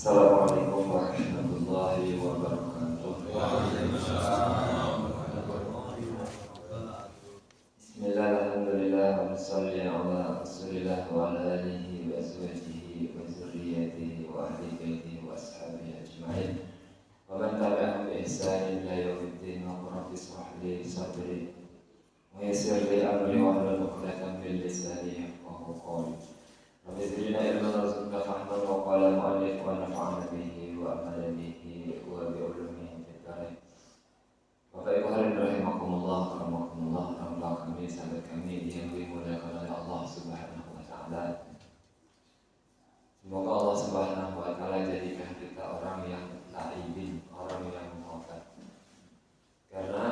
Assalamualaikum warahmatullahi wabarakatuh. Bismillah, alhamdulillah, wa salli ala rasulillah wa ala alihi wa azwajihi wa zurriyatihi wa ahli baitihi wa ashabihi ajma'in wa man tabi'ahum bi ihsanin ila yaumiddin. Wa rabbi ishrah li sadri wa yassir li amri wa hlul 'uqdatam min lisani yafqahu qawli. Rabbi zidna ilman warzuqna fahman wa qala mu'allif wa nafa'na bihi wa amala bihi wa bi ulumihi fid dharain. Bapak Ibu hadirin rahimakumullah, rahmatullah kami, sahabat kami yang dimuliakan oleh Allah Subhanahu wa taala. Semoga Allah Subhanahu wa taala jadikan kita orang yang taibin, orang yang taubat. Karena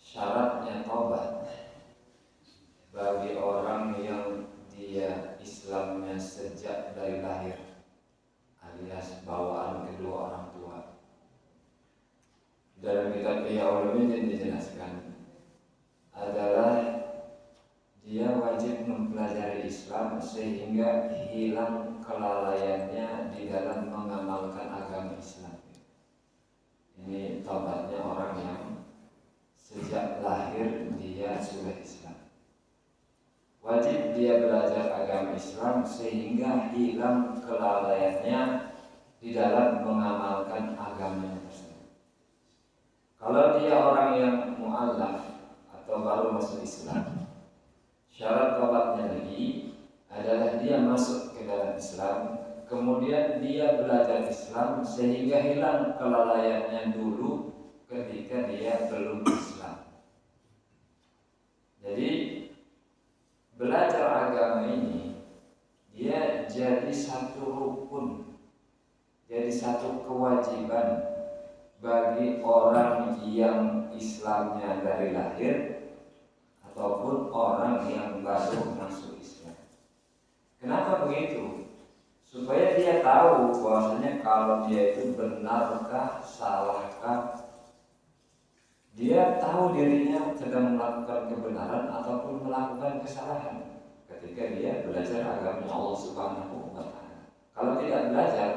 syaratnya taubat bagi orang yang dia Islamnya sejak dari lahir, alias bawaan kedua orang tua. Dalam kitab Ihya Ulumuddin dijelaskan adalah dia wajib mempelajari Islam sehingga hilang kelalaiannya di dalam mengamalkan agama Islam. Ini taubatnya orang yang sejak lahir dia sudah Islam. Wajib dia belajar agama Islam sehingga hilang kelalaiannya di dalam mengamalkan agama tersebut. Kalau dia orang yang mu'allaf atau baru masuk Islam, syarat taubatnya lagi adalah dia masuk ke dalam Islam, kemudian dia belajar Islam sehingga hilang kelalaiannya dulu ketika dia belum Islam. Jadi belajar agama ini dia jadi satu rukun, jadi satu kewajiban bagi orang yang Islamnya dari lahir ataupun orang yang baru masuk Islam. Kenapa begitu? Supaya dia tahu bahwasanya kalau dia itu benarkah, salahkah. Dia tahu dirinya sedang melakukan kebenaran ataupun melakukan kesalahan ketika dia belajar agama Allah Subhanahu wa taala. Kalau tidak belajar,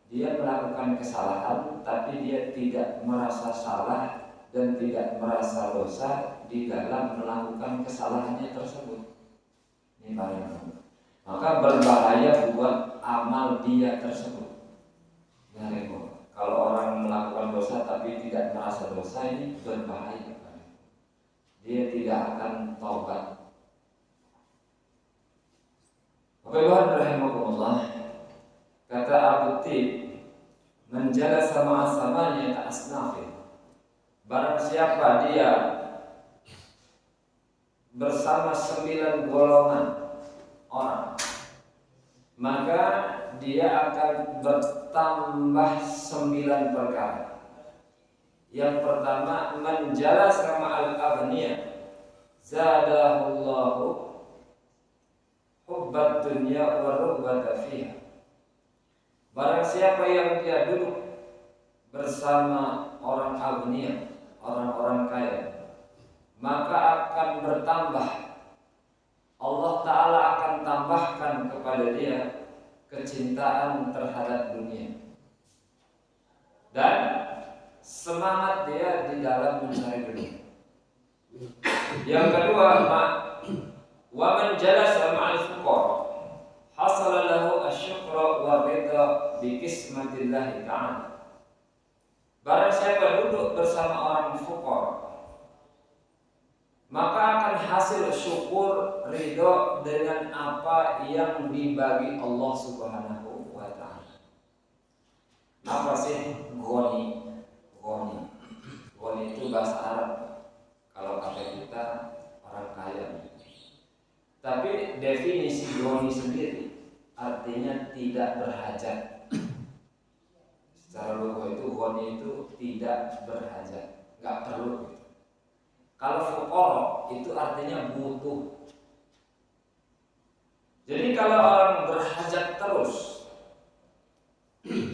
dia melakukan kesalahan tapi dia tidak merasa salah dan tidak merasa dosa di dalam melakukan kesalahannya tersebut. Ini paling penting. Maka berbahaya buat amal dia tersebut. Kalau orang melakukan dosa tapi tidak merasa dosa, ini berbahaya. Dia tidak akan taubat. Bapak Ibu rahimakumullah, kata Abu Tib, menjalasa ma'asamanya ka'asnafin. Barang siapa dia bersama 9 golongan orang, maka dia akan bertambah 9 perkara. Yang pertama, menjalasa ma'al aghniyah zadahullahu hubbat dunya wa rughbata fiha. Barang siapa yang dia duduk bersama orang aghniyah, orang-orang kaya, maka akan bertambah, Allah Ta'ala akan tambahkan kepada dia kecintaan terhadap dunia dan semangat dia di dalam mencari dunia. Yang kedua, wa man jalasa ma'al fuqara hasala lahu asyukra wa ridha bi qismatillahi ta'ala. Barang siapa duduk bersama orang fuqara, maka akan hasil syukur, ridho dengan apa yang dibagi Allah Subhanahu wa ta'ala. Apa sih ghani? Ghani itu bahasa Arab. Kalau kata kita orang kaya. Tapi definisi ghani sendiri artinya tidak berhajat. Secara lugah itu ghani itu tidak berhajat, nggak perlu. Kalau fuqara itu artinya butuh. Jadi kalau orang berhajat terus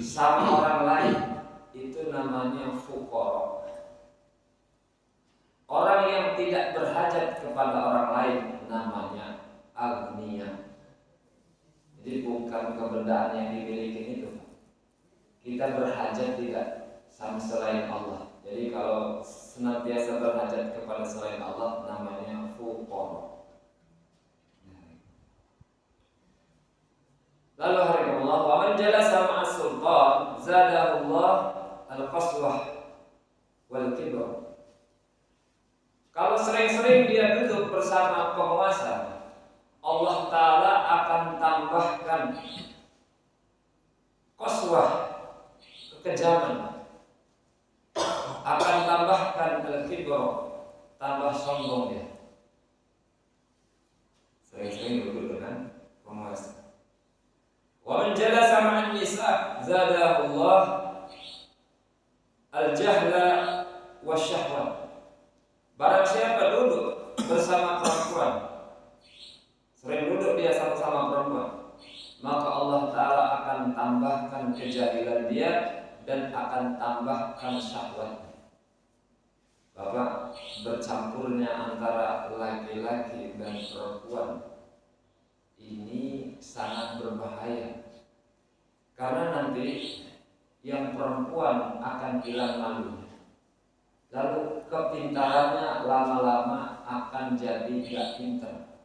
sama orang lain, itu namanya fuqara. Orang yang tidak berhajat kepada orang lain namanya agniya. Jadi Jadi bukan kebendaan yang dimiliki itu. Kita berhajat tidak sama selain Allah. Jadi kalau senantiasa berhajat kepada selain Allah namanya fuqara. Lalu harikumullah wa man jalasa ma'as sultan zadahu Allah al-qaswah wal kibr. Kalau sering-sering dia duduk bersama penguasa, Allah Ta'ala akan tambahkan qaswah, kekejaman, akan tambahkan al-kibr, tambah sombong dia. Sering-sering duduk dengan penguasa. Wa man jalasa ma'an nisa zadahu Allah al-jahla wasyahwat. Barang siapa duduk bersama perempuan, sering duduk dia sama-sama perempuan, maka Allah Ta'ala akan tambahkan kejahilan dia dan akan tambahkan syahwatnya. Bapak, bercampurnya antara laki-laki dan perempuan ini sangat berbahaya. Karena nanti yang perempuan akan hilang malunya. Lalu kepintarannya lama-lama akan jadi gak pintar.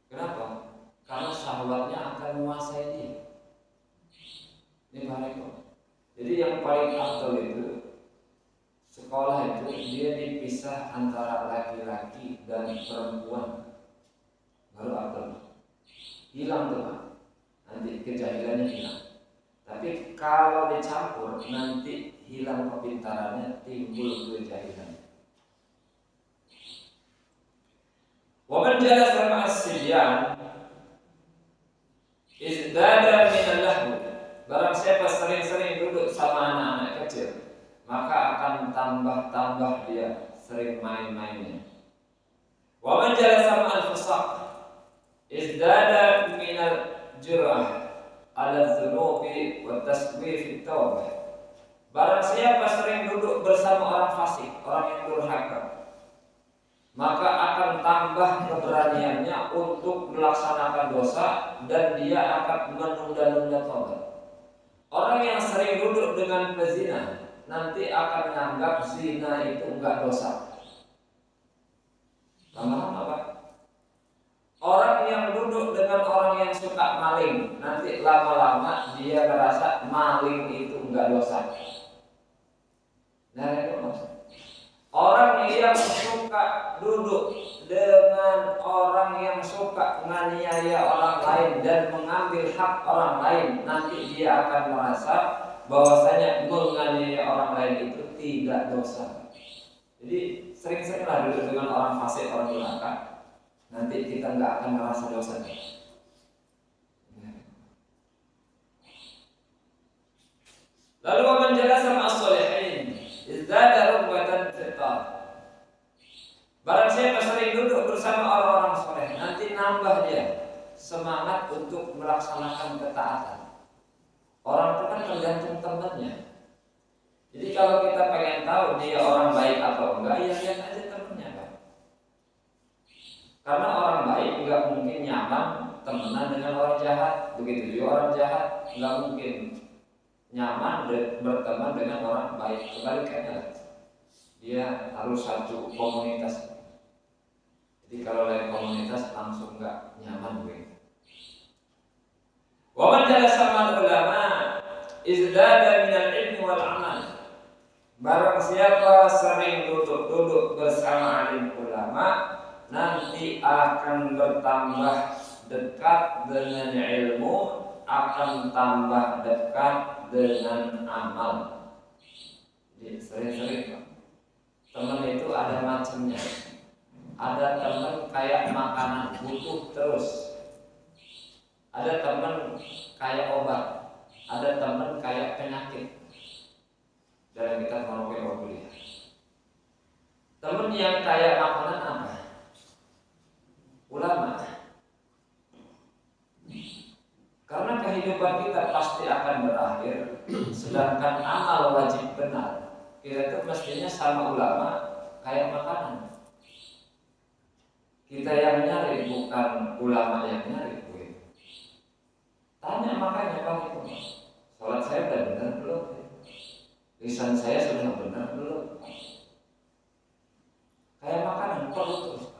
Kenapa? Karena syahwatnya akan menguasai dia. Ini bahaya. Jadi yang paling afdal itu sekolah itu dia dipisah antara laki-laki dan perempuan. Baru afdal. Hilang tuh, nanti kejahilannya hilang. Tapi kalau dicampur nanti hilang kepintarannya, timbul kejahilan. Wa man jalasa ma'as sibyan izdada min al-lahu. Barang siapa sering-sering duduk sama anak-anak kecil, maka akan tambah-tambah dia sering main-mainnya. Wa man jalasa ma'al fusaq izdada min al-jur'ah ala dzunubi wa taswif at-taubah. Barang siapa sering duduk bersama orang fasik, orang yang durhaka, maka akan tambah keberaniannya untuk melaksanakan dosa dan dia akan menunda-nunda taubat. Orang yang sering duduk dengan pezina nanti akan menganggap zina itu enggak dosa. Lama-lama Pak. Orang yang duduk dengan orang yang suka maling, nanti lama-lama dia merasa maling itu enggak dosa. Nah, itu maksud. Orang yang suka duduk dengan orang yang suka menganiaya orang lain dan mengambil hak orang lain, nanti dia akan merasa bahwasanya menganiaya orang lain itu tidak dosa. Jadi sering-seringlah duduk dengan orang fasik, orang durhaka. Nanti kita nggak akan merasa dosa. Lalu man jalasa ma'as sholihin izdada rubatan fitar. Barang siapa sering duduk bersama orang-orang soleh, nanti nambah dia semangat untuk melaksanakan ketaatan. Orang itu kan tergantung temannya. Jadi kalau kita pengen tahu dia orang baik atau enggak, ya lihat aja temannya, Pak. Karena orang baik nggak mungkin nyaman temenan dengan orang jahat. Begitu juga orang jahat nggak mungkin nyaman berteman dengan orang baik. Kebalikannya, dia harus satu komunitas. Jadi kalau lain komunitas langsung nggak nyaman begitu. Wa man jalasa ma'al ulama izdada minal ilmi wal amal. Barang siapa sering duduk bersama alim ulama, nanti akan bertambah dekat dengan ilmu, akan tambah dekat dengan amal. Jadi sering-sering Pak. Teman itu ada macamnya. Ada teman kayak makanan, butuh terus. Ada teman kayak obat. Ada teman kayak penyakit. Dalam kitab Marokil Kuliah. Teman yang kayak makanan apa? Ulama. Karena kehidupan kita pasti akan berakhir, sedangkan amal wajib benar. Kita itu mestinya sama ulama kayak makanan. Kita yang nyari, bukan ulama yang nyari. Tanya makanya Pak itu, sholat saya udah benar belum? Lisan saya sudah benar belum? Kayak makanan perlu terus.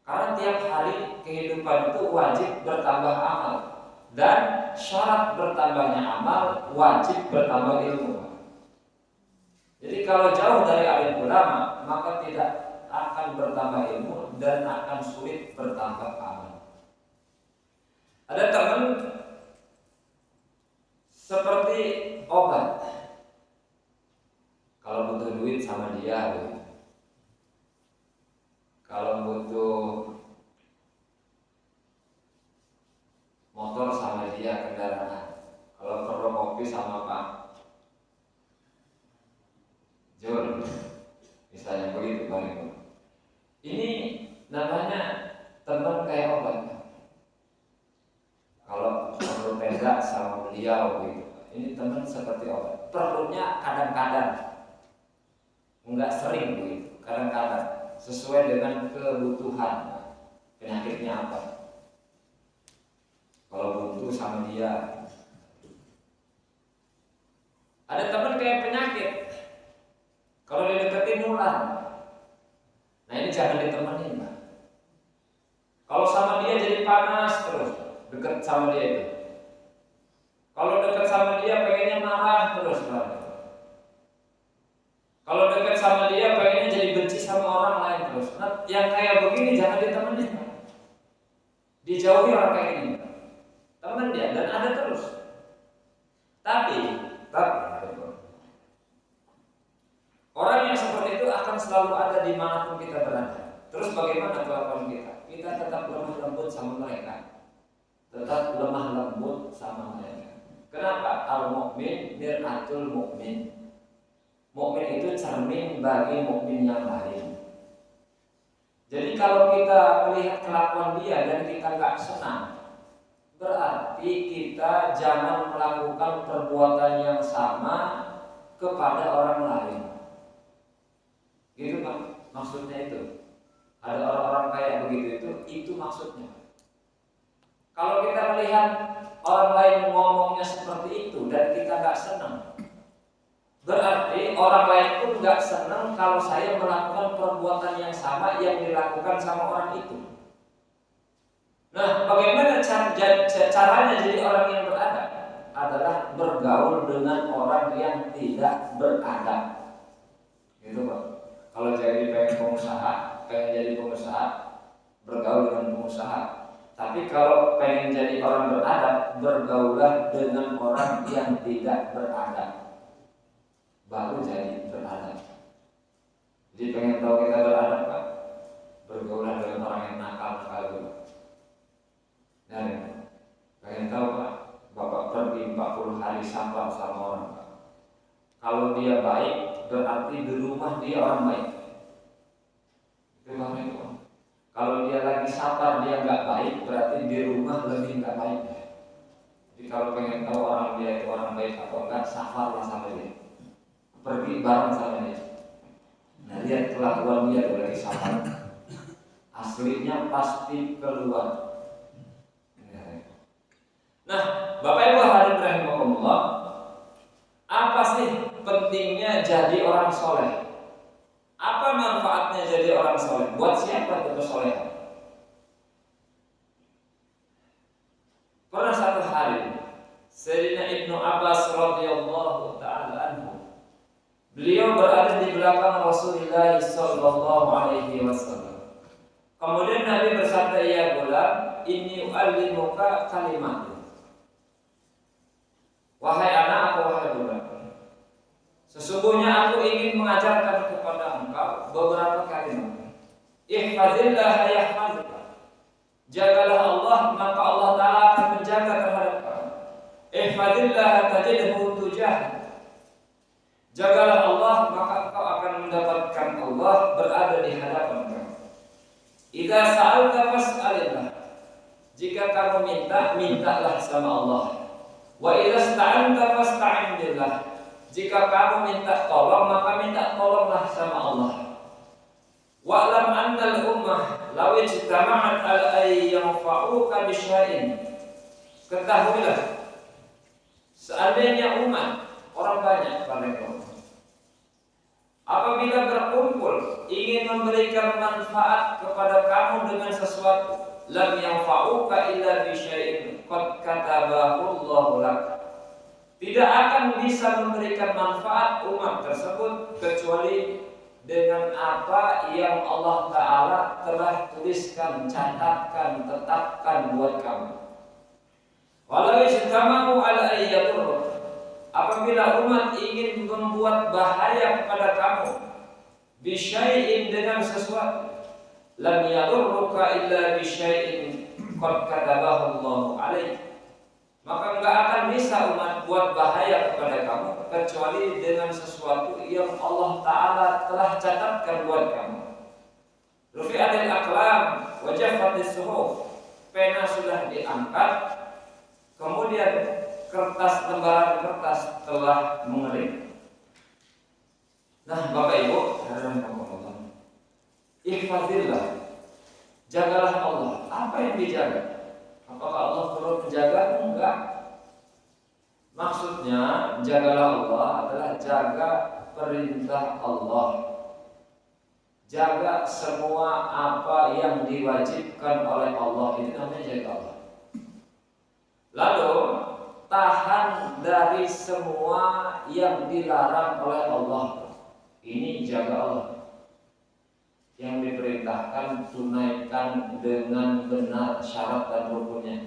Karena tiap hari kehidupan itu wajib bertambah amal, dan syarat bertambahnya amal wajib bertambah ilmu. Jadi kalau jauh dari alim ulama, maka tidak akan bertambah ilmu dan akan sulit bertambah amal. Ada teman seperti obat. Kalau butuh duit sama dia, kalau butuh motor sama dia, kendaraan. Kalau perlu kopi sama Pak Jul, misalnya begitu balik. Ini namanya teman kayak obat. Kalau perlu tenda sama beliau gitu. Ini teman seperti obat. Perlunya kadang-kadang, enggak sering begitu. Kadang-kadang sesuai dengan kebutuhan penyakitnya apa. Kalau butuh sama dia. Ada teman kayak penyakit. Kalau dideketin nular. Nah ini jangan ditemenin, Pak. Kalau sama dia jadi panas terus, dekat sama dia itu. Kalau dekat sama dia pengennya marah terus, Pak. Kalau dekat sama dia pengennya jadi benci sama orang lain terus. Nah, yang kayak begini jangan ditemenin, Pak. Dijauhi orang kayak gini. Temen dia dan ada terus. Tapi orang yang seperti itu akan selalu ada dimanapun kita berada. Terus bagaimana kelakuan kita? Kita tetap lemah lembut sama mereka. Tetap lemah lembut sama mereka. Kenapa? Al-mu'min mir'atul mu'min. Mu'min itu cermin bagi mu'min yang lain. Jadi kalau kita melihat kelakuan dia dan kita nggak senang, berarti kita jangan melakukan perbuatan yang sama kepada orang lain. Gitu Pak, maksudnya itu. Ada orang-orang kayak begitu itu maksudnya. Kalau kita melihat orang lain ngomongnya seperti itu dan kita nggak senang, berarti orang lain pun nggak senang kalau saya melakukan perbuatan yang sama yang dilakukan sama orang itu. Nah, bagaimana caranya jadi orang yang beradab? Adalah bergaul dengan orang yang tidak beradab. Gitu Pak. Kalau pengen jadi pengusaha, bergaul dengan pengusaha. Tapi kalau pengen jadi orang beradab, bergaulah dengan orang yang tidak beradab. Baru jadi beradab. Jadi pengen tahu kita beradab Pak, bergaulah dengan orang yang nakal dulu. Dan pengen tahu Pak, Bapak pergi 40 hari sabar sama orang Pak. Kalau dia baik, berarti di rumah dia orang baik. Itu namanya itu. Kalau dia lagi sabar dia nggak baik, berarti di rumah lebih nggak baik. Jadi kalau pengen tahu orang dia itu orang baik atau enggak, sabarlah sama dia. Pergi bareng sama dia. Nah lihat kelakuan dia tuh lagi sabar. Aslinya pasti keluar. Nah, Bapak Ibu hadirin rahimakumullah, apa sih pentingnya jadi orang soleh? Apa manfaatnya jadi orang soleh? Buat siapa itu kesolehan? Pernah satu hari Sayyidina Ibnu Abbas radhiyallahu taala anhu, beliau berada di belakang Rasulullah sallallahu alaihi wasallam. Kemudian Nabi bersabda, "Ya gulam, inni u'allimuka kalimat." Wahai anak, aku wahai budak, sesungguhnya aku ingin mengajarkan kepada engkau beberapa kalimat. Ihfazillah yahfazka. Jagalah Allah, maka Allah Ta'ala akan menjaga terhadap kamu. Ihfazillah tajidhu tujahak. Jagalah Allah, maka engkau akan mendapatkan Allah berada di hadapan kamu. Idza sa'alta fas'alillah. Jika kamu minta, mintalah sama Allah. Wa idza sta'anta fasta'in billah. Jika kamu minta tolong, maka minta tolonglah sama Allah. Wa'lam anna al-ummah law ijtama'at al-ay yanfa'uka bisyai'in ketahuilah seandainya umat orang banyak apabila berkumpul ingin memberikan manfaat kepada kamu dengan sesuatu, lam yanfa'uka illa bi syai'in qad katabahu Allahu lak. Tidak akan bisa memberikan manfaat umat tersebut kecuali dengan apa yang Allah Ta'ala telah tuliskan, catatkan, tetapkan buat kamu. Walau ijtama'u ala ayyadur, apabila umat ingin membuat bahaya kepada kamu bisyai'in dengan sesuatu, lam yadurruka illa bisyai'in qad katabahu Allahu alaik, maka enggak akan bisa umat buat bahaya kepada kamu kecuali dengan sesuatu yang Allah Ta'ala telah catatkan buat kamu. Rufi'atil aqlam wa jaffatis suhuf, pena sudah diangkat, kemudian lembaran kertas telah mengering. Nah, Bapak Ibu, hadirin Allah, ihfazillah, jagalah Allah. Apa yang dijaga? Apakah Allah perlu menjaga? Enggak. Maksudnya jagalah Allah adalah jaga perintah Allah, jaga semua apa yang diwajibkan oleh Allah, itu namanya jaga Allah. Lalu tahan dari semua yang dilarang oleh Allah, ini jaga Allah. Yang diperintahkan tunaikan dengan benar syarat dan rukunnya.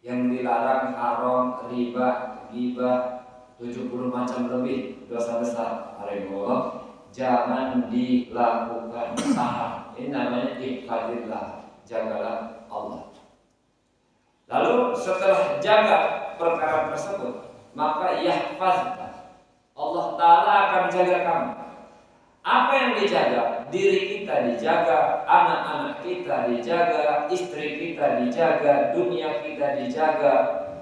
Yang dilarang haram, riba, ghibah, 70 macam lebih dosa besar, Allah, jangan dilakukan. Tahan. Ini namanya ihfazillah, jagalah Allah. Lalu setelah jaga perkara tersebut, maka yahfazka, Allah Ta'ala akan jaga kamu. Apa yang dijaga? Diri kita dijaga, anak-anak kita dijaga, istri kita dijaga, dunia kita dijaga,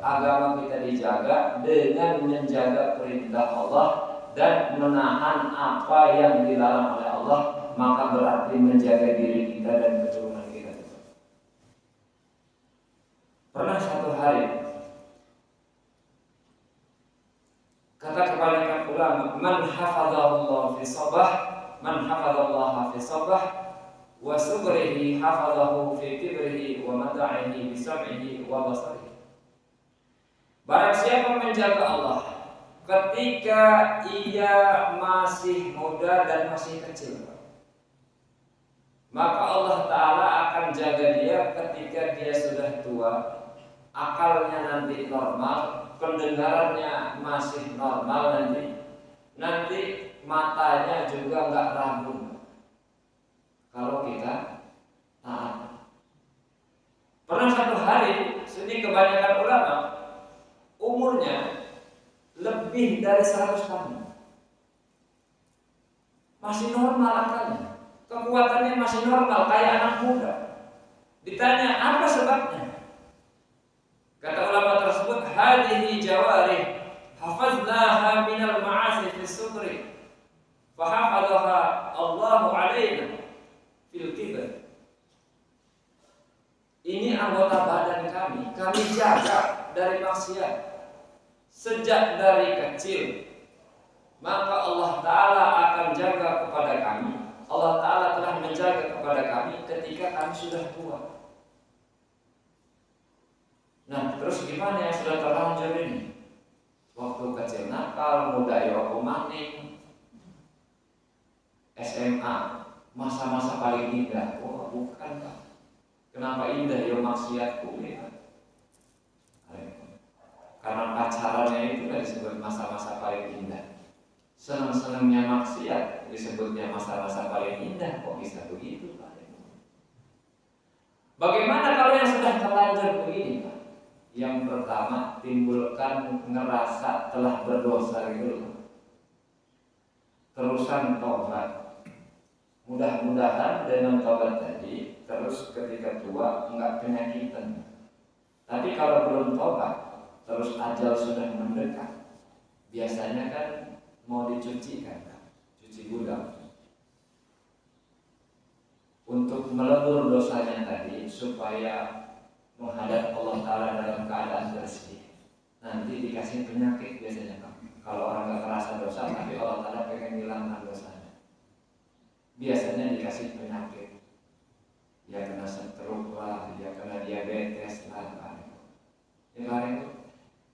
agama kita dijaga dengan menjaga perintah Allah dan menahan apa yang dilarang oleh Allah, maka berarti menjaga diri kita dan keturunan kita. Pernah satu hari kata kebanyakan ulama, man hafadhallahu fi sabah, man hafadhallaha fi sabah wa subrihi hafadhahu fi kibrihi wa mata'ihi bi sam'ihi wa basarihi. Barang siapa menjaga Allah ketika ia masih muda dan masih kecil, maka Allah Ta'ala akan jaga dia ketika dia sudah tua, akalnya nanti normal, pendengarannya masih normal, nanti matanya juga nggak ragu kalau kita taat. Pernah satu hari, ini kebanyakan ulama umurnya lebih dari 100 tahun, masih normal akalnya, kekuatannya masih normal kayak anak muda. Ditanya apa sebabnya? Kata ulama tersebut, hadhihi jawarih hafaznaha minal ma'asi fi sudri fa hafadhaha Allahu alaina fil kibr. Ini anggota badan kami jaga dari maksiat sejak dari kecil, maka Allah Ta'ala akan jaga kepada kami. Allah Ta'ala telah menjaga kepada kami ketika kami sudah tua. Nah, terus gimana yang sudah terlanjur ini? Waktu kecil nakal, muda ya maning, SMA, masa-masa paling indah. Oh, bukan Pak. Kenapa indah ya maksiatku ya? Karena pacarannya itu disebut masa-masa paling indah. Senang-senangnya maksiat disebutnya masa-masa paling indah. Kok bisa begitu Pak? Bagaimana kalau yang sudah terlanjur begini Pak? Yang pertama, timbulkan ngerasa telah berdosa gitu. Terusan tobat. Mudah-mudahan dengan tobat tadi, terus ketika tua enggak penyakitan. Tapi kalau belum tobat, terus ajal sudah mendekat, biasanya kan mau dicuci kan, cuci gudang. Untuk melebur dosanya tadi supaya menghadap Allah Ta'ala dalam keadaan bersih, nanti dikasih penyakit biasanya Pak. Kalau orang nggak merasa dosa, tapi Allah Ta'ala pengen hilangkan dosanya, biasanya dikasih penyakit. Dia kena stroke lah, dia kena diabetes lah,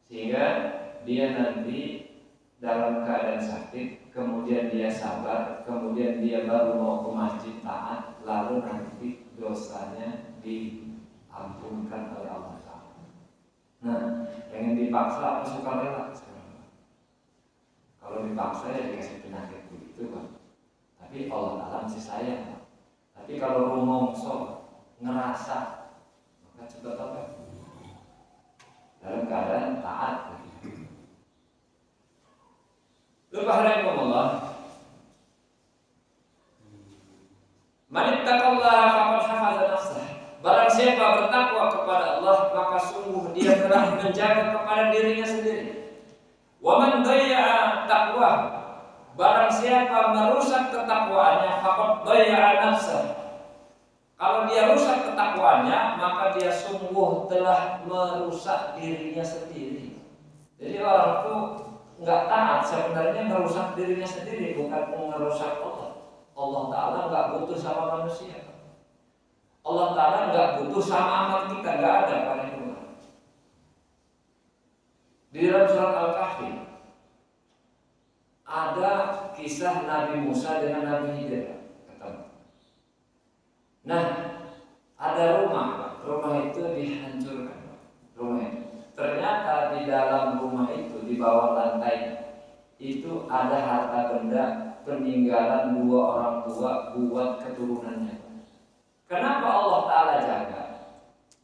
sehingga dia nanti dalam keadaan sakit, kemudian dia sabar, kemudian dia baru mau ke masjid taat, lalu nanti dosanya diampunkan oleh Allah Ta'ala. Nah, pengen dipaksa apa sukarela sekarang? Kalau dipaksa ya dikasih penyakit begitu Pak. Tapi Allah Ta'ala masih sayang Pak. Tapi kalau rumongso ngerasa, maka cepat apa? Dalam keadaan taat. Subhanallah. Man ittaqallaha faqad hafaza nafsah. Barang siapa bertakwa kepada Allah, maka sungguh dia telah menjaga kepada dirinya sendiri. Wa man dayya'a taqwa. Barang siapa merusak ketakwaannya, faqad dayya'a nafsah. Kalau dia rusak ketakwaannya, maka dia sungguh telah merusak dirinya sendiri. Jadi orang itu nggak taat sebenarnya merusak dirinya sendiri, bukan merusak Allah. Allah Ta'ala nggak butuh sama manusia. Allah Ta'ala nggak butuh sama amal kita, nggak ada pada itu. Di dalam surat Al-Kahfi ada kisah Nabi Musa dengan Nabi Khidir. Nah, ada rumah itu dihancurkan. Rumah itu. Ternyata di dalam rumah itu, di bawah lantai itu ada harta benda peninggalan dua orang tua buat keturunannya. Kenapa Allah Ta'ala jaga?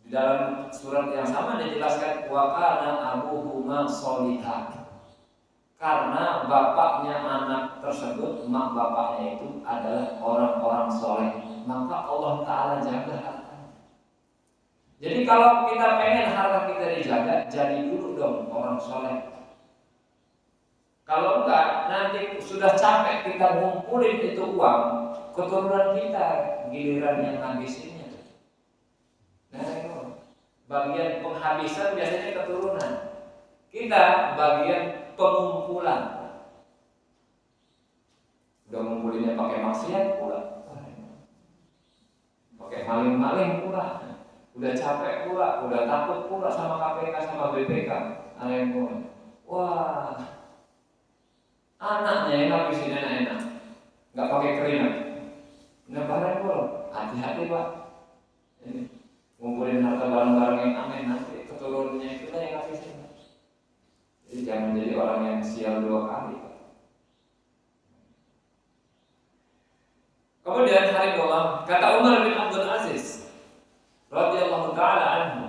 Di dalam surat yang sama dijelaskan wa kana abuhuma sholihah. Karena bapaknya anak tersebut, mak bapaknya itu adalah orang-orang soleh, maka Allah Ta'ala jaga harta. Jadi kalau kita pengen harta kita dijaga, jadi dulu dong orang soleh. Kalau enggak, nanti sudah capek kita ngumpulin itu uang, keturunan kita giliran yang ngabisinnya. Nah itu bagian penghabisan biasanya keturunan. Kita bagian pengumpulan. Udah ngumpulinnya pakai maksiat pula, pakai maling-maling pula, udah capek pula, udah takut pula sama KPK sama BPK. Wah, anaknya yang ngabisin enak-enak, nggak pakai keringat. Nah barang pula, hati-hati Pak. Ini ngumpulin harta barang-barang yang aneh, nanti keturunannya itu yang ngabisin. Jadi jangan jadi orang yang sial dua kali. Kemudian hari Allah, kata Umar bin Abdul Aziz radhiyallahu taala anhu,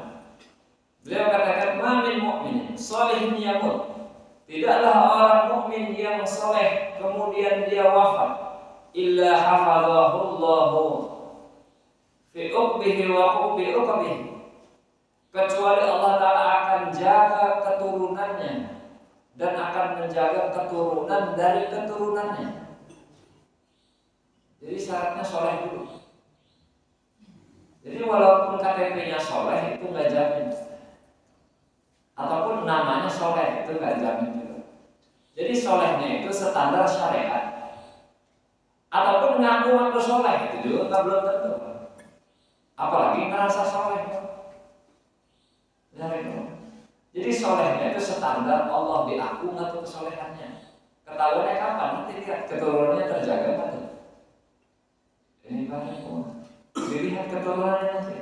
beliau katakan, "Ma min mu'min shalihin yamut." Tidaklah orang mukmin yang soleh kemudian dia wafat, illa hafadhahu Allahu fi uqbihi wa uqbi uqbihi. Kecuali Allah Ta'ala akan jaga keturunannya dan akan menjaga keturunan dari keturunannya. Jadi syaratnya soleh dulu. Jadi walaupun KTP-nya soleh itu nggak jamin, ataupun namanya soleh itu nggak jamin juga. Jadi solehnya itu standar syariat, ataupun ngaku soleh itu juga belum tentu. Apalagi ngerasa soleh. Jadi solehnya itu standar Allah diaku atau kesolehannya. Ketahuannya kapan? Nanti lihat keturunannya terjaga atau ini banyak dilihat keturunannya nanti.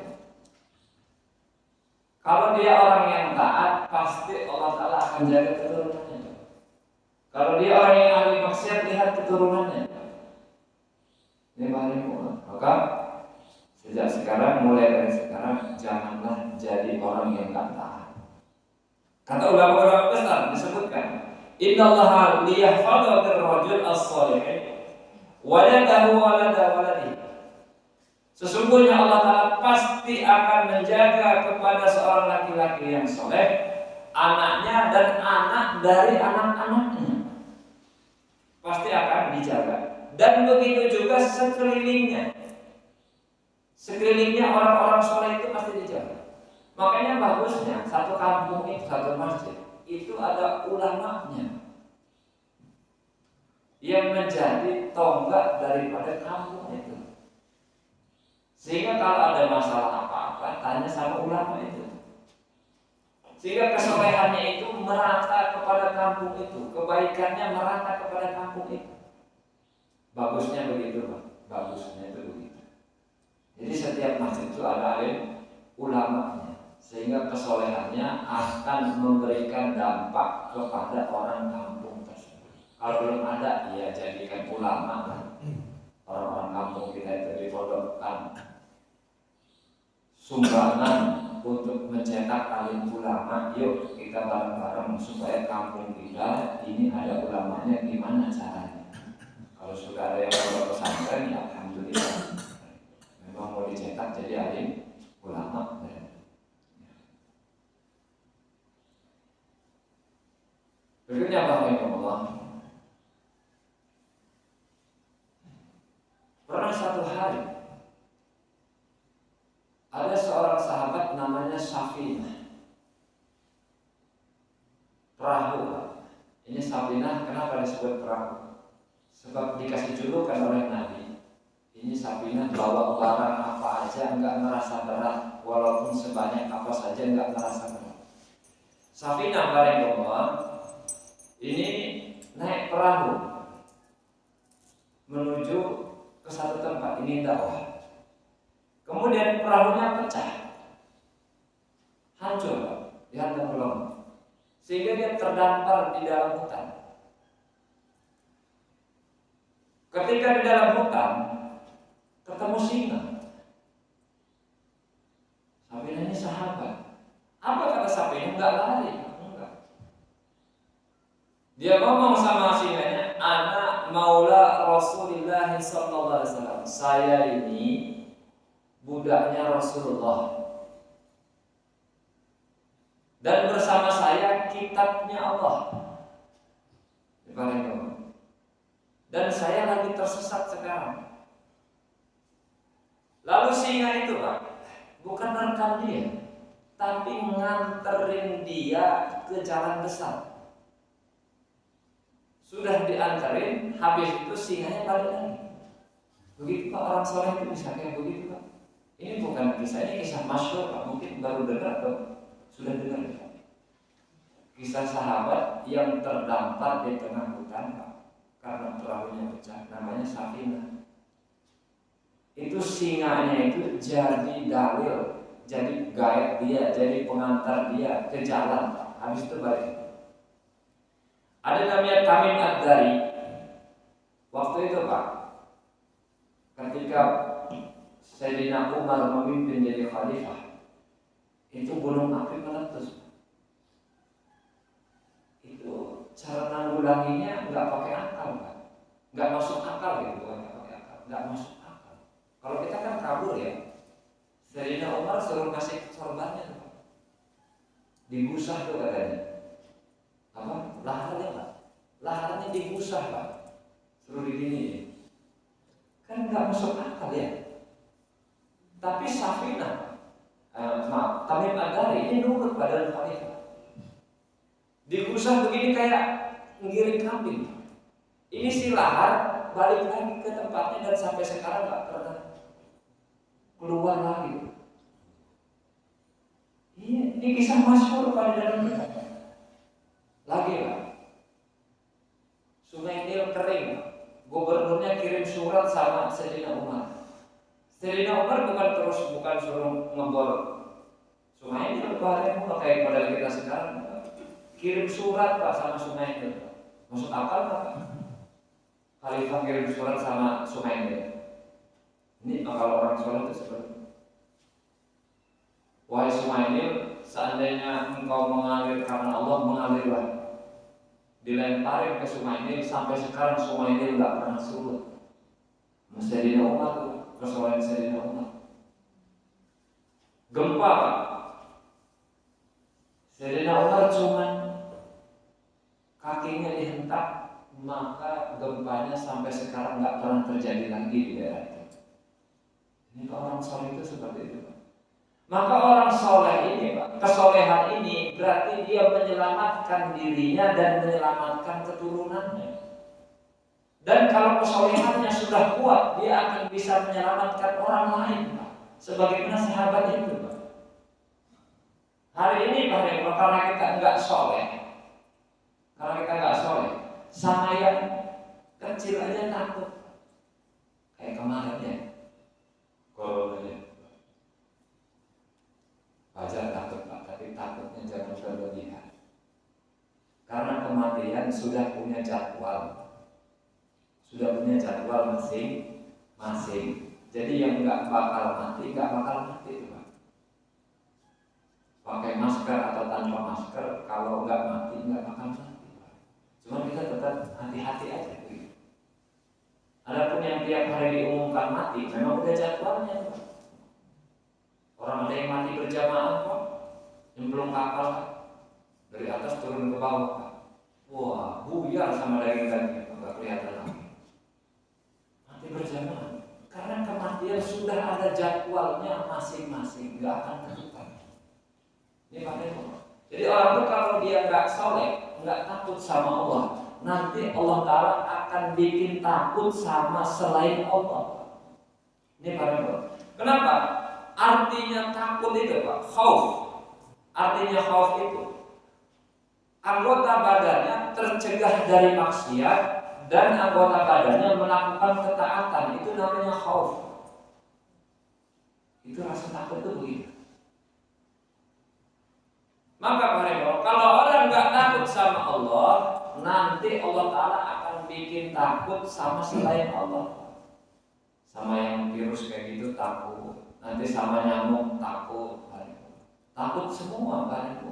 Kalau dia orang yang taat, pasti Allah Ta'ala akan jaga keturunannya. Kalau dia orang yang ahli maksiat, lihat keturunannya. Ini banyak. Maka sejak sekarang, mulai dari sekarang, janganlah jadi orang yang tak taat. Kata ulama-ulama besar disebutkan, innallaha liyahfadha birrajul as-salih waladahu walada waladihi. Sesungguhnya Allah Ta'ala pasti akan menjaga kepada seorang laki-laki yang soleh, anaknya dan anak dari anak-anaknya. Pasti akan dijaga. Dan begitu juga sekelilingnya. Sekelilingnya orang-orang soleh itu pasti dijaga. Makanya bagusnya satu kampung itu, satu masjid itu ada ulamanya yang menjadi tonggak daripada kampung itu. Sehingga kalau ada masalah apa-apa, tanya sama ulama itu. Sehingga kesolehannya itu merata kepada kampung itu, kebaikannya merata kepada kampung itu. Bagusnya begitu, Pak. Bagusnya itu begitu. Jadi setiap masjid itu ada alim ulamanya, sehingga kesolehannya akan memberikan dampak kepada orang kampung tersebut. Kalau belum ada, ya jadikan ulama. Orang-orang kampung kita itu dipondokkan sumbangan untuk mencetak alim ulama. Yuk kita bareng-bareng supaya kampung kita ini ada ulamanya. Gimana caranya? Kalau sudah ada yang mau pesantren, ya alhamdulillah. Memang mau dicetak jadi alim ulama. Berikutnya Allah. Pernah satu hari ada seorang sahabat namanya Safinah. Perahu. Ini Safinah kenapa disebut perahu? Sebab dikasih julukan oleh Nabi. Ini Safinah bawa barang apa aja enggak merasa berat, walaupun sebanyak apa saja enggak merasa berat. Safinah barengkali ini naik perahu menuju ke satu tempat, ini dakwah. Kemudian perahunya pecah, hancur, dihantam gelombang, sehingga dia terdampar di dalam hutan. Ketika di dalam hutan ketemu singa. Safinah ini sahabat. Apa kata Safinah? Enggak lari, enggak. Dia ngomong sama singanya, "Ana maula Rasulullah sallallahu alaihi wasallam." Saya ini budaknya Rasulullah. Dan bersama saya kitabnya Allah. Dan saya lagi tersesat sekarang. Lalu singa itu, Pak, bukan merekam dia, tapi nganterin dia ke jalan besar. Sudah diantarin, habis itu singanya balik lagi. Begitu Pak, orang soleh itu bisa kayak begitu Pak. Ini bukan kisah, ini kisah masyhur Pak. Mungkin baru dengar atau sudah dengar Pak. Kisah sahabat yang terdampar di tengah hutan Pak, karena perahunya pecah, namanya Safinah. Itu singanya itu jadi dalil, jadi guide dia, jadi pengantar dia ke jalan Pak. Habis itu balik. Ada namanya Tamim Ad-Dari. Waktu itu Pak, ketika Sayyidina Umar memimpin jadi khalifah, itu gunung api meletus. Itu cara nanggulanginya nggak pakai akal Pak, nggak masuk akal gitu, nggak pakai akal, nggak masuk akal. Kalau kita kan kabur ya, Sayyidina Umar suruh kasih sorbannya tuh Pak, digusah tuh katanya. Apa? Laharnya Pak, laharnya digusah Pak, suruh digini. Kan nggak masuk akal ya. Tapi Safinah, Tamim Ad-Dari ini nurut pada khalifah. Digusah begini kayak ngiring kambing. Ini si lahar balik lagi ke tempatnya dan sampai sekarang nggak pernah keluar lagi. Ini kisah masyhur pada dalam kita. Lagi Pak, Sungai Nil kering. Gubernurnya kirim surat sama Sayyidina Umar. Sayyidina Umar bukan suruh ngebor Sungai Nil kemarin kayak model kita sekarang. Kirim surat Pak sama Sungai Nil. Maksud akal Pak? Khalifah kirim surat sama Sungai Nil. Ini kalau orang soleh itu seperti itu. Wahai Sungai Nil, seandainya engkau mengalir karena Allah, mengalirlah. Dilemparin ke Sungai Nil, sampai sekarang Sungai Nil nggak pernah surut. Sayyidina Umar tuh, kesolehan Sayyidina Umar. Gempa Pak, Sayyidina Umar cuman kakinya dihentak, maka gempanya sampai sekarang nggak pernah terjadi lagi di daerah itu. Ini orang soleh itu seperti itu Pak. Maka orang soleh ini dia menyelamatkan dirinya dan menyelamatkan keturunannya. Dan kalau kesolehannya sudah kuat, dia akan bisa menyelamatkan orang lain, Pak. Sebagaimana sahabat itu, Pak. Hari ini Pak, karena kita enggak soleh, sama yang kecil aja takut. Kayak kemarin ya, corona. Wajar takut Pak, tapi takutnya jangan berlebihan. Karena kematian sudah punya jadwal masing-masing. Jadi yang nggak bakal mati Pak. Pakai masker atau tanpa masker, kalau nggak mati nggak bakal mati Pak. Cuma kita tetap hati-hati aja. Adapun yang tiap hari diumumkan mati, memang udah jadwalnya Pak. Orang ada yang mati berjamaah kok, nyemplung kapal dari atas turun ke bawah Pak. Wah, buyar sama daging-daging, nggak kelihatan lagi. Mati berjamaah, karena kematian sudah ada jadwalnya masing-masing, nggak akan terlupa. Ini Pak Demo. Jadi orang itu kalau dia nggak soleh, nggak takut sama Allah, nanti Allah Ta'ala akan bikin takut sama selain Allah. Ini Pak Demo. Kenapa? Artinya takut itu Pak, khauf. Artinya khauf itu anggota badannya tercegah dari maksiat dan anggota badannya melakukan ketaatan. Itu namanya khauf. Itu rasa takut itu begitu. Maka Pak, kalau orang nggak takut sama Allah, nanti Allah Ta'ala akan bikin takut sama selain Allah. Sama yang virus kayak gitu takut. Nanti sama nyamuk takut semua kan.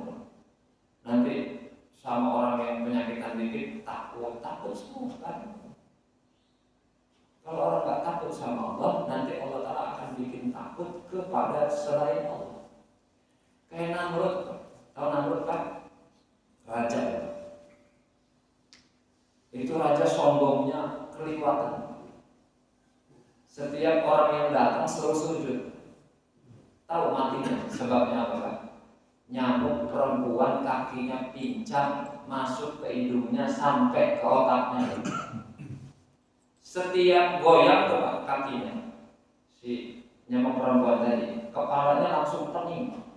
Nanti sama orang yang penyakitan dikit takut semua kan. Kalau orang nggak takut sama Allah, nanti Allah Ta'ala akan bikin takut kepada selain Allah. Kayak Namrud, tahu Namrud kan? Raja. Itu raja sombongnya keliwatan. Setiap orang yang datang selalu sujud. Tahu matinya sebabnya apa? Nyamuk perempuan kakinya pincang masuk ke hidungnya sampai ke otaknya. Setiap goyang tuh kakinya si nyamuk perempuan tadi, kepalanya langsung pening,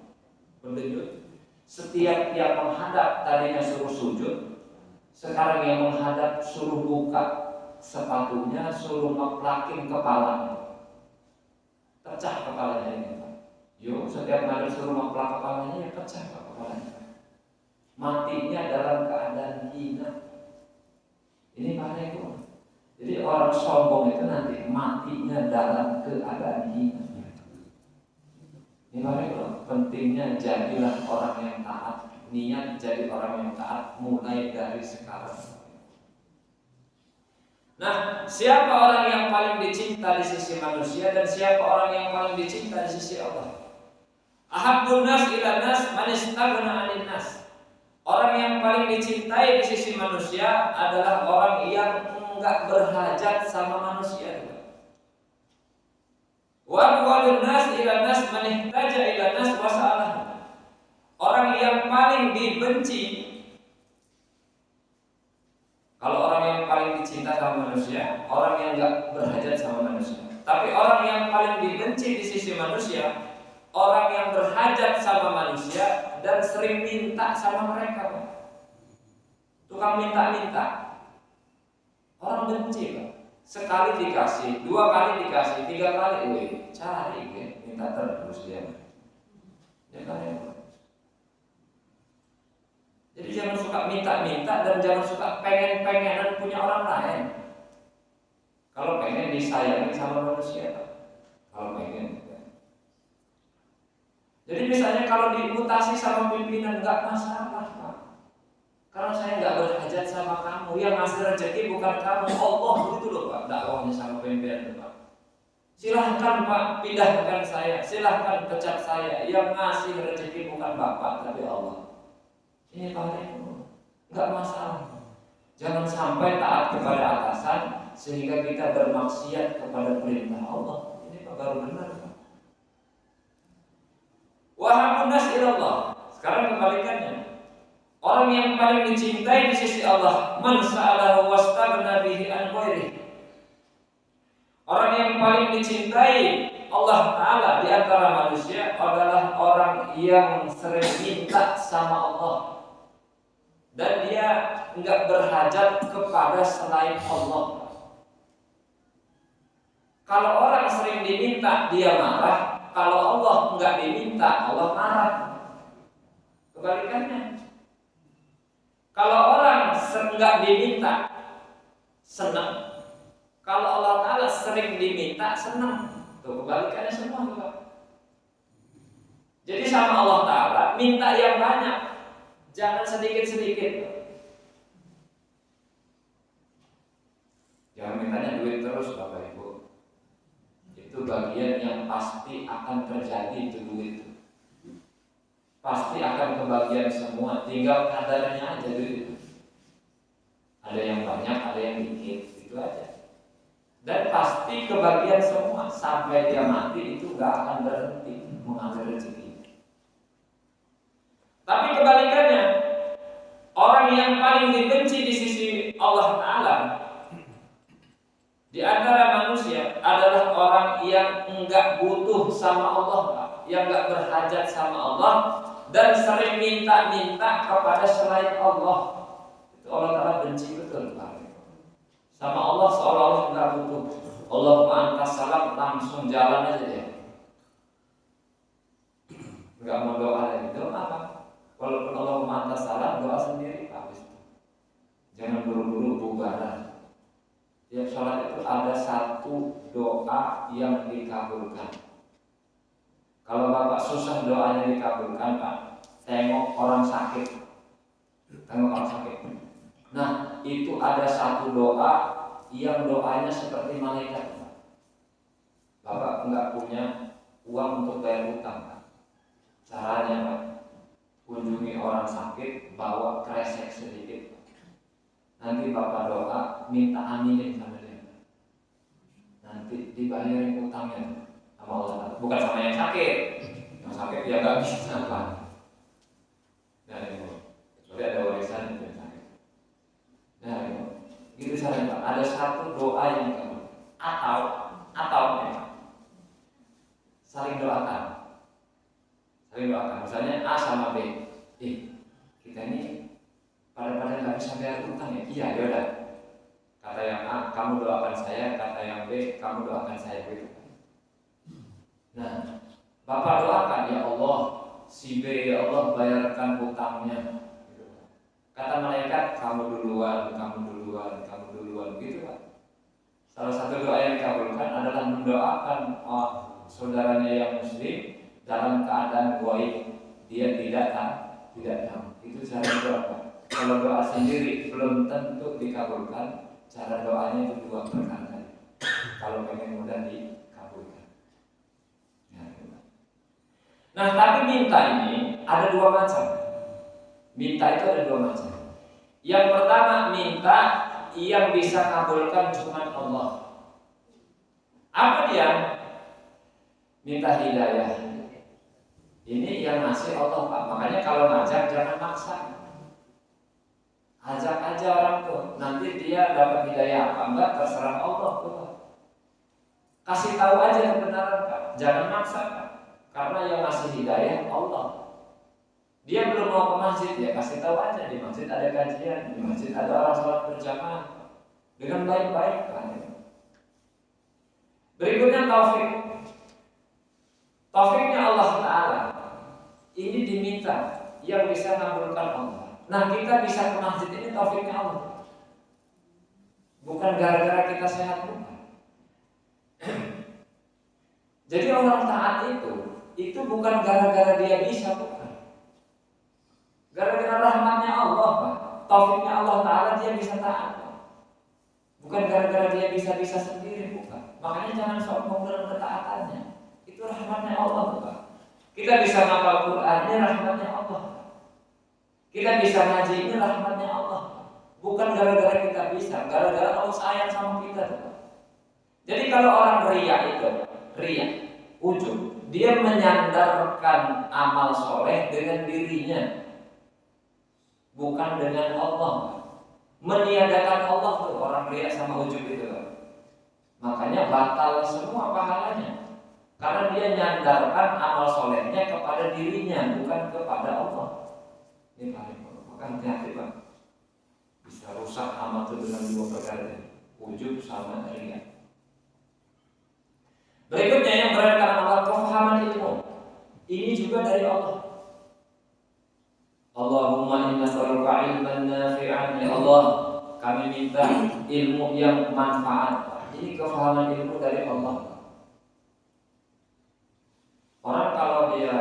berdenyut. Setiap dia menghadap, tadinya suruh sujud, sekarang yang menghadap suruh buka sepatunya, suruh ngeplakin kepalanya, pecah kepalanya ini. Yuk, setiap malam suruh ngeplak kepalanya, ya pecah kepalanya. Matinya dalam keadaan hina. Ini maknanya itu. Jadi orang sombong itu nanti matinya dalam keadaan hina. Ini maknanya itu. Pentingnya jadilah orang yang taat. Niat jadi orang yang taat mulai dari sekarang. Nah, siapa orang yang paling dicinta di sisi manusia dan siapa orang yang paling dicinta di sisi Allah? Ahabbun nas ila nas man istaghna 'anil nas. Orang yang paling dicintai di sisi manusia adalah orang yang enggak berhajat sama manusia. Wa awwalun nas ila nas man ihtaja ila nas wa sa'alah. Orang yang paling dibenci, kalau orang yang paling dicinta sama manusia, orang yang enggak berhajat sama manusia. Tapi orang yang paling dibenci di sisi manusia, orang yang berhajat sama manusia dan sering minta sama mereka, Pak. Tukang minta-minta. Orang benci, Pak. Sekali dikasih, 2 kali dikasih, 3 kali, cari, minta terus dia. Jadi jangan suka minta-minta dan jangan suka pengen-pengenan punya orang lain. Kalau pengen disayangi sama manusia, Pak. Kalau pengen. Jadi misalnya kalau dimutasi sama pimpinan nggak masalah Pak. Karena saya nggak berhajat sama kamu, yang ngasih rezeki bukan kamu, Allah begitu loh Pak. Dakwahnya sama pimpinan Pak. Silahkan Pak pindahkan saya, silahkan pecat saya. Yang ngasih rezeki bukan Bapak tapi Allah. Ini Pak nggak masalah. Jangan sampai taat kepada atasan sehingga kita bermaksiat kepada perintah Allah. Ini Pak baru benar Pak. Wahabun nas ilallah. Sekarang kebalikannya. Orang yang paling dicintai di sisi Allah, man sa'alahu wastaghna bihi an ghairihi. Orang yang paling dicintai Allah Ta'ala di antara manusia adalah orang yang sering minta sama Allah dan dia enggak berhajat kepada selain Allah. Kalau orang sering diminta dia marah, kalau Allah enggak diminta Allah marah. Kebalikannya, kalau orang enggak diminta senang, kalau Allah Ta'ala sering diminta senang. Tuh kebalikannya semua tuh. Jadi sama Allah Ta'ala minta yang banyak, jangan sedikit-sedikit. Jangan mintanya duit terus Bapak Ibu. Itu bagian yang pasti akan terjadi itu duit. Pasti akan kebagian semua, tinggal kadarnya aja duit. Ada yang banyak, ada yang dikit, itu aja. Dan pasti kebagian semua sampai dia mati itu gak akan berhenti mengalir rezeki. Tapi kebalikannya, orang yang paling dibenci di sisi Allah Ta'ala di antara manusia adalah orang yang enggak butuh sama Allah, yang enggak berhajat sama Allah dan sering minta-minta kepada selain Allah. Itu Allah Ta'ala benci betul Pak. Sama Allah seolah-olah enggak butuh. Allahumma antas salam, langsung jalan aja dia. Enggak mau doa lagi. Doa apa? Walaupun Allahumma antas salam, doa sendiri habis. Jangan buru-buru bubaran. Tiap sholat itu ada satu doa yang dikabulkan. Kalau Bapak susah doanya dikabulkan Pak, tengok orang sakit. Tengok orang sakit. Nah, itu ada satu doa yang doanya seperti malaikat. Bapak enggak punya uang untuk bayar utang Pak. Caranya Pak, kunjungi orang sakit, bawa kresek sedikit. Nanti Bapak doa, minta aminin sama dia. Nanti dibayarin utangnya sama Allah. Bukan sama yang sakit. Yang sakit dia gak bisa Pak. Nah ini kecuali ada warisan itu yang sakit. Nah ini gitu saja Pak. Ada satu doa yang kamu atau saling doakan. Saling doakan. Misalnya A sama B. Kita ini pada nggak bisa bayar utang ya? Iya, yaudah. Kata yang A, kamu doakan saya. Kata yang B, kamu doakan saya gitu. Nah, Bapak doakan ya Allah, si B ya Allah bayarkan utangnya. Kata malaikat, kamu duluan gitu Pak. Salah satu doa yang dikabulkan adalah mendoakan saudaranya yang muslim dalam keadaan gaib, dia tidak tahu. Itu cara doa Pak. Kalau doa sendiri belum tentu dikabulkan, cara doanya itu dua perkara. Kalau pengen mudah dikabulkan. Nah, tapi minta ini ada dua macam. Minta itu ada dua macam. Yang pertama minta yang bisa kabulkan cuma Allah. Apa dia? Minta hidayah. Ini yang ngasih Allah Pak. Makanya kalau ngajak jangan maksa. Ajak aja orang tuh, nanti dia dapat hidayah apa enggak terserah Allah tuh. Kasih tahu aja kebenaran Pak, jangan maksa Pak. Karena yang ngasih hidayah Allah. Dia belum mau ke masjid, ya kasih tahu aja di masjid ada kajian, di masjid ada orang sholat berjamaah dengan baik-baik Pak. Berikutnya taufik. Taufiknya Allah Ta'ala ini diminta yang bisa mengabulkan Allah. Nah kita bisa ke masjid ini taufiknya Allah. Bukan gara-gara kita sehat bukan. Jadi orang taat itu bukan gara-gara dia bisa bukan. Gara-gara rahmatnya Allah Pak. Taufiknya Allah Ta'ala dia bisa taat Pak. Bukan gara-gara dia bisa-bisa sendiri bukan. Makanya jangan sok mengurangi ketaatannya. Itu rahmatnya Allah Pak. Kita bisa ngapal Quran ini rahmatnya Allah. Kita bisa ngaji ini rahmatnya Allah. Bukan gara-gara kita bisa, gara-gara Allah sayang sama kita. Jadi kalau orang riya, ujub, dia menyandarkan amal soleh dengan dirinya. bukan dengan Allah. Meniadakan Allah tuh orang riya sama ujub itu. Makanya batal semua pahalanya. Karena dia nyandarkan amal solehnya kepada dirinya, bukan kepada Allah. Ini paling maka hati-hati Pak. Bisa rusak amal itu dengan dua perkara, ujub sama riya. Berikutnya yang berkaitan dengan kefahaman ilmu. Ini juga dari Allah. Allahumma inna nas'aluka ilman nafi'an. Ya Allah, kami minta ilmu yang manfaat. Ini kefahaman ilmu dari Allah. Orang kalau dia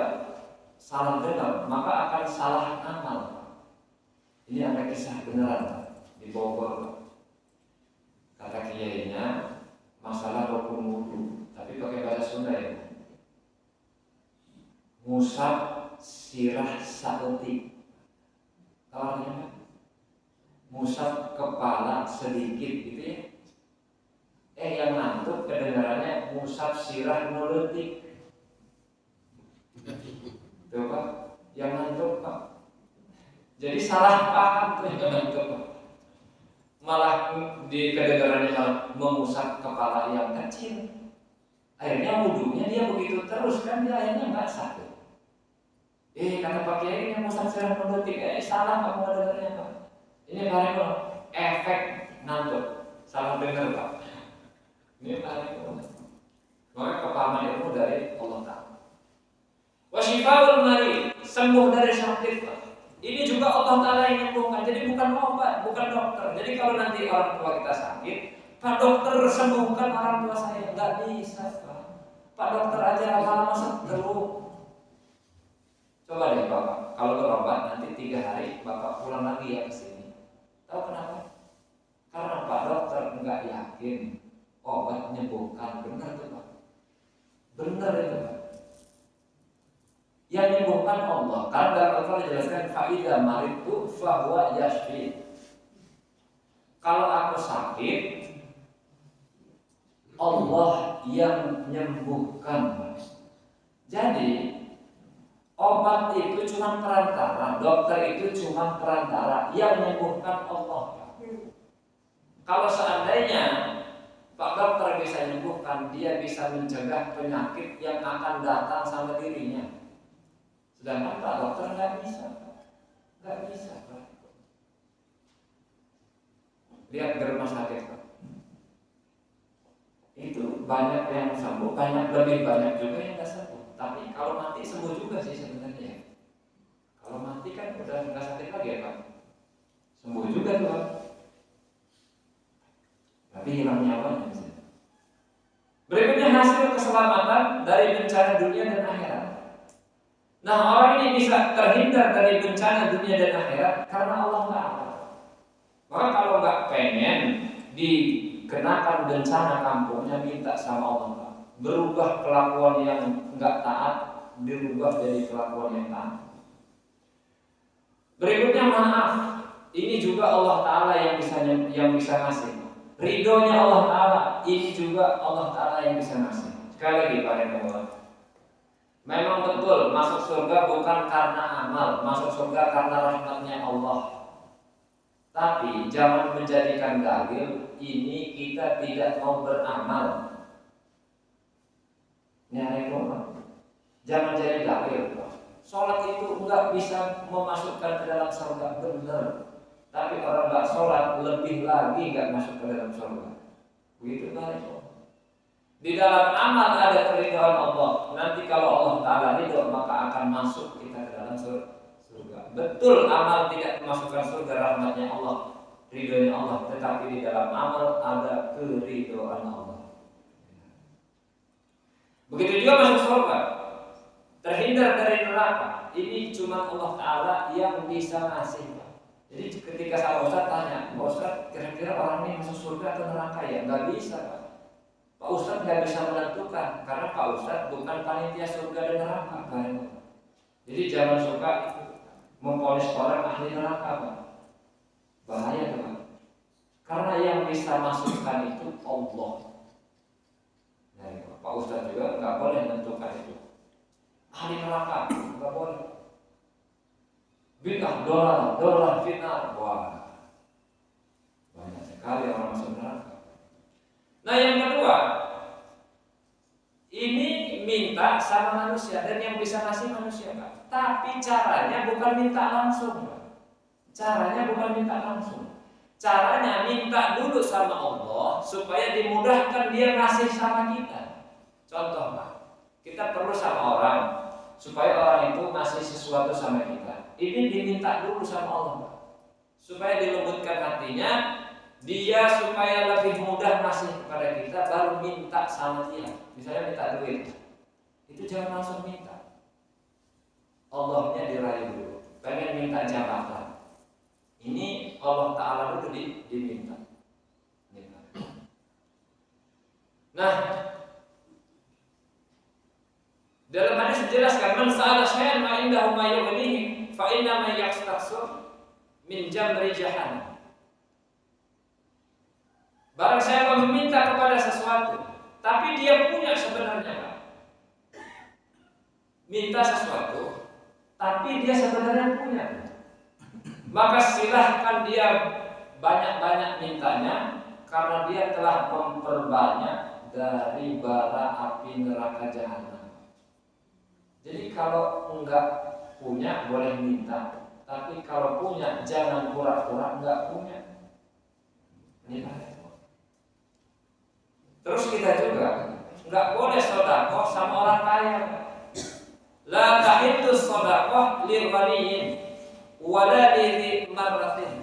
salah dengar, maka akan salah amal. Ini ada kisah beneran di Bogor. Kata kiainya masalah rukun wudu, tapi pakai bahasa Sunda ya. Ngusap sirah saeutik. Tawarnya ngusap kepala sedikit gitu ya. Yang ngantuk kedengarannya ngusap sirah nuletik. Tuh Pak, yang ngantuk Pak. Jadi salah paham tuh yang ngantuk Pak. Malah di kedengarannya mengusap kepala yang kecil. Akhirnya wudhunya dia begitu terus kan dia akhirnya nggak sah. Kata Pak Kiai ini ngusap sirah nuletik. Salah kamu dengarnya Pak. Ini paling efek ngantuk. Salah dengar Pak. Ini paling maka kepahaman ilmu dari Allah Ta'ala. Wasyifaul marid, sembuh dari sakit Pak. Ini juga Allah Ta'ala yang menyembuhkan. Jadi bukan obat, bukan dokter. Jadi kalau nanti orang tua kita sakit, Pak dokter sembuhkan orang tua saya. Nggak bisa Pak. Pak dokter aja lama-lama seteru. Coba deh Bapak, kalau berobat nanti 3 hari Bapak pulang lagi ya ke sini. Tahu kenapa? Karena Pak dokter nggak yakin obat menyembuhkan. Benar tuh Pak. Benar itu Pak. Yang menyembuhkan Allah. Karena dalam Al-Quran dijelaskan fa'idha maridtu fahuwa yashfi. Kalau aku sakit, Allah yang menyembuhkan. Jadi obat itu cuma perantara, dokter itu cuma perantara, yang menyembuhkan Allah. Kalau seandainya Pak dokter bisa menyembuhkan, dia bisa mencegah penyakit yang akan datang sama dirinya. Sedangkan Pak dokter nggak bisa. Pak. Lihat ke rumah sakit Pak. Itu banyak yang sembuh, lebih banyak juga yang nggak sembuh. Tapi kalau mati sembuh juga sih sebenarnya. Kalau mati kan udah nggak sakit lagi ya Pak. Sembuh juga tuh Pak. Tapi hilang nyawanya. Berikutnya hasil keselamatan dari bencana dunia dan akhirat. Nah orang ini bisa terhindar dari bencana dunia dan akhirat karena Allah Ta'ala. Maka kalau nggak pengen dikenakan bencana kampungnya, minta sama Allah. Berubah kelakuan yang nggak taat, dirubah jadi kelakuan yang taat. Berikutnya maaf. Ini juga Allah Ta'ala yang bisa ngasih. Ridhonya Allah Ta'ala, ini juga Allah Ta'ala yang bisa ngasih. Sekali lagi para Allah. Memang betul masuk surga bukan karena amal, masuk surga karena rahmatnya Allah. Tapi jangan menjadikan dalil ini kita tidak mau beramal. Jangan jadi dalil. Sholat itu enggak bisa memasukkan ke dalam surga, benar. Tapi orang enggak sholat lebih lagi enggak masuk ke dalam surga. Begitu kan? Di dalam amal ada keridhaan Allah. Nanti kalau Allah Ta'ala ridho, maka akan masuk kita ke dalam surga. Betul amal tidak memasukkan surga, rahmatnya Allah, ridhonya Allah. Tetapi di dalam amal ada keridhaan Allah. Begitu juga masuk surga, terhindar dari neraka. Ini cuma Allah Ta'ala yang bisa ngasih. Jadi ketika sama Ustaz tanya, Pak Ustaz kira-kira orang ini masuk surga atau neraka ya? Nggak bisa Pak. Pak Ustaz nggak bisa menentukan karena Pak Ustaz bukan panitia surga dan neraka kan? Jadi jangan suka memponis orang ahli neraka Pak. Bahaya Pak. Karena yang bisa masukkan itu Allah. Nah, Pak Ustaz juga nggak boleh menentukan itu. Ahli neraka nggak boleh. bid'ah, dolar fitnah. Wah, banyak sekali orang masuk neraka. Nah yang kedua, ini minta sama manusia dan yang bisa ngasih manusia, Pak. Tapi caranya bukan minta langsung, Pak. Caranya bukan minta langsung. Caranya minta dulu sama Allah supaya dimudahkan dia ngasih sama kita. Contoh, Pak, kita perlu sama orang supaya orang itu ngasih sesuatu sama kita. Ini diminta dulu sama Allah, Pak. Supaya dilembutkan hatinya, dia supaya lebih mudah ngasih kepada kita, baru minta sama dia. Misalnya minta duit, itu jangan langsung minta. Allahnya dirayu dulu. Pengen minta jabatan, ini Allah Ta'ala dulu diminta. Nah, dalam hadis dijelaskan, man sa'ala syai'an ma indahu ma yughnihi fa inna ma yastaghsir min jamri jahannam. Barang siapa meminta kepada sesuatu, tapi dia punya sebenarnya, Pak. Minta sesuatu, tapi dia sebenarnya punya, maka silahkan dia banyak-banyak mintanya, karena dia telah memperbanyak dari bara api neraka jahanam. Jadi kalau enggak punya boleh minta, tapi kalau punya jangan pura-pura enggak punya. Ini terus kita juga enggak boleh sedekah sama orang kaya. La tahillu sedekah lil ghaniyin wala li marratin.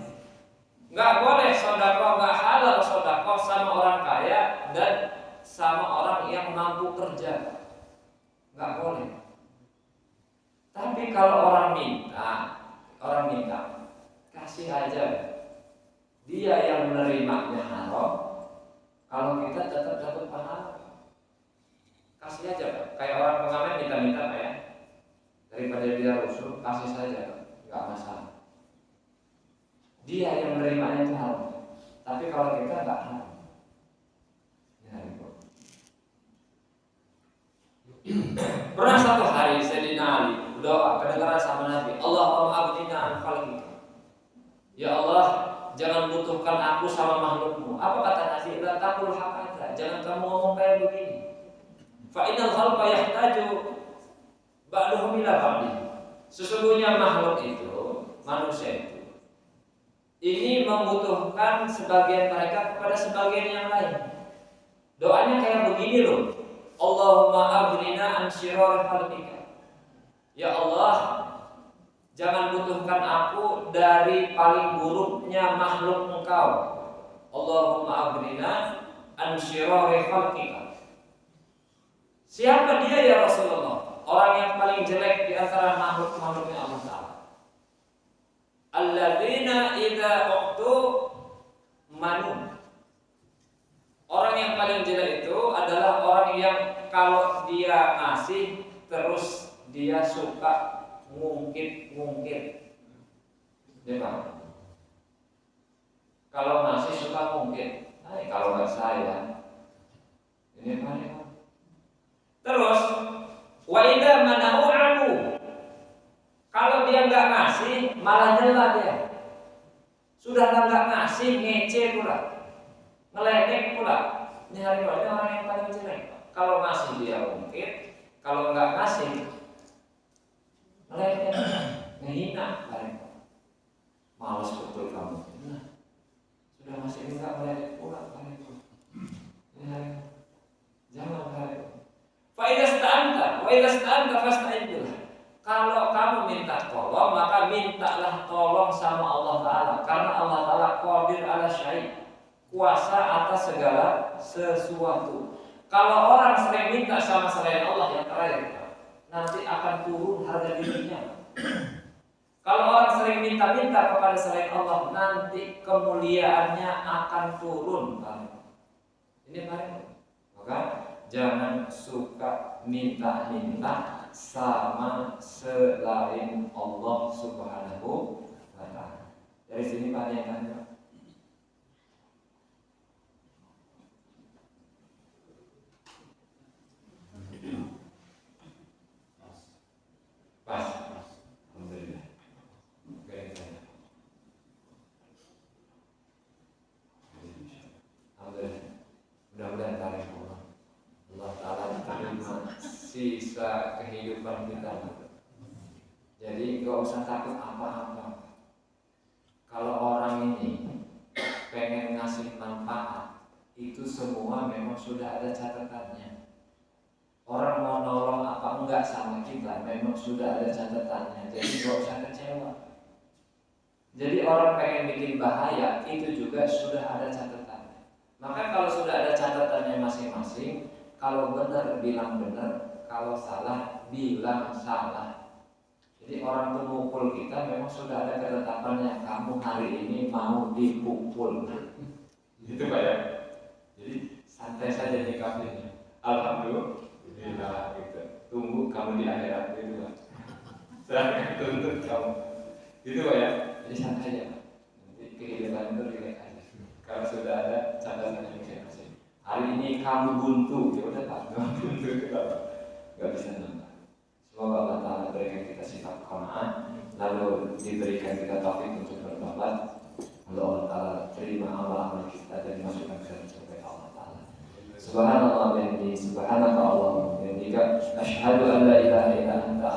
Enggak boleh sedekah, enggak halal sedekah sama orang kaya dan sama orang yang mampu kerja. Enggak boleh. Tapi kalau orang minta, kasih aja. Dia yang menerimanya haram, kalau kita tetap dapat pahala. Kasih aja, Pak. Kayak orang pengamen minta-minta, Pak, ya. Daripada dia rusuh, kasih saja, Pak. Enggak masalah. Dia yang menerimanya itu haram. Tapi kalau kita enggak haram. Pernah satu hari Sayyidina Ali doa kedengaran sama Nabi, Allahumma abdina an khalqika. Ya Allah, jangan butuhkan aku sama makhlukmu. Apa kata Nabi? La taqul hakata. Jangan kamu ngomong kayak begini. Fa innal khalqa yahtaju ba'duhum ila ba'di. Sesungguhnya makhluk itu, manusia itu, ini membutuhkan sebagian mereka kepada sebagian yang lain. Doanya kayak begini loh. Allahumma aghnina an syirari khalqika. Ya Allah, jangan butuhkan aku dari paling buruknya makhluk Engkau. Allahumma aghnina an syirari khalqika. Siapa dia ya Rasulullah? Orang yang paling jelek di antara makhluk-makhluknya Allah Ta'ala. Alladzina idza uqtu manu. Orang yang paling jelek itu adalah orang yang kalau dia ngasih terus dia suka ngungkit. Dia kalau ngasih suka ngungkit. Nah, kalau nggak saya, ini paling. Terus wa idza mana'u, kalau dia nggak ngasih malah nyela dia. Sudah nggak ngasih ngece pula. Ngeledek pula. Ini hari ini orang yang paling jelek. Kalau ngasih dia mungkin, kalau nggak ngasih ngeledek, ngehina. Malas betul kamu. Nah, sudah ngasih enggak ngeledek pula. Jangan ngeledek. Fa idza sta'anta fasta'in billah. Kalau kamu minta tolong, maka mintalah tolong sama Allah Ta'ala. Karena Allah Ta'ala qadir ala syai', kuasa atas segala sesuatu. Kalau orang sering minta sama selain Allah, yang terakhir, nanti akan turun harga dirinya. Kalau orang sering minta-minta kepada selain Allah, nanti kemuliaannya akan turun. Ini baik. Maka jangan suka minta-minta sama selain Allah Subhanahu wa ta'ala. Dari sini banyak yang tanya. Pas. Alhamdulillah. kita. Jadi gak usah takut apa-apa. Kalau orang ini pengen ngasih manfaat, itu semua memang sudah ada catatannya. Orang mau nolong apa enggak sama kita, memang sudah ada catatannya. Jadi gak usah kecewa. Jadi orang pengen bikin bahaya, itu juga sudah ada catatannya. Maka kalau sudah ada catatannya masing-masing, kalau benar bilang benar, kalau salah bilang salah. Jadi orang tuh mukul kita memang sudah ada ketetapannya, kamu hari ini mau dipukul. Gitu Pak ya. Jadi santai saja nyikapinya. Alhamdulillah gitu. Tunggu kamu di akhirat gitu Pak. Saya tuntut kamu. Gitu Pak ya. Jadi santai aja Pak. Nanti kehidupan itu rileks aja. Kalau sudah ada catatannya masing-masing. Hari ini kamu buntu, ya udah Pak. Buntu itu apa? Gak bisa nambah. Semoga Allah Ta'ala berikan kita sifat qanaah, lalu diberikan kita taufik untuk bertobat. Lalu Allah Ta'ala terima amal-amal kita dan dimasukkan ke surga Allah Ta'ala. Subhanallah bihamdihi, subhanaka Allahumma wa bihamdika, asyhadu an la ilaha illa anta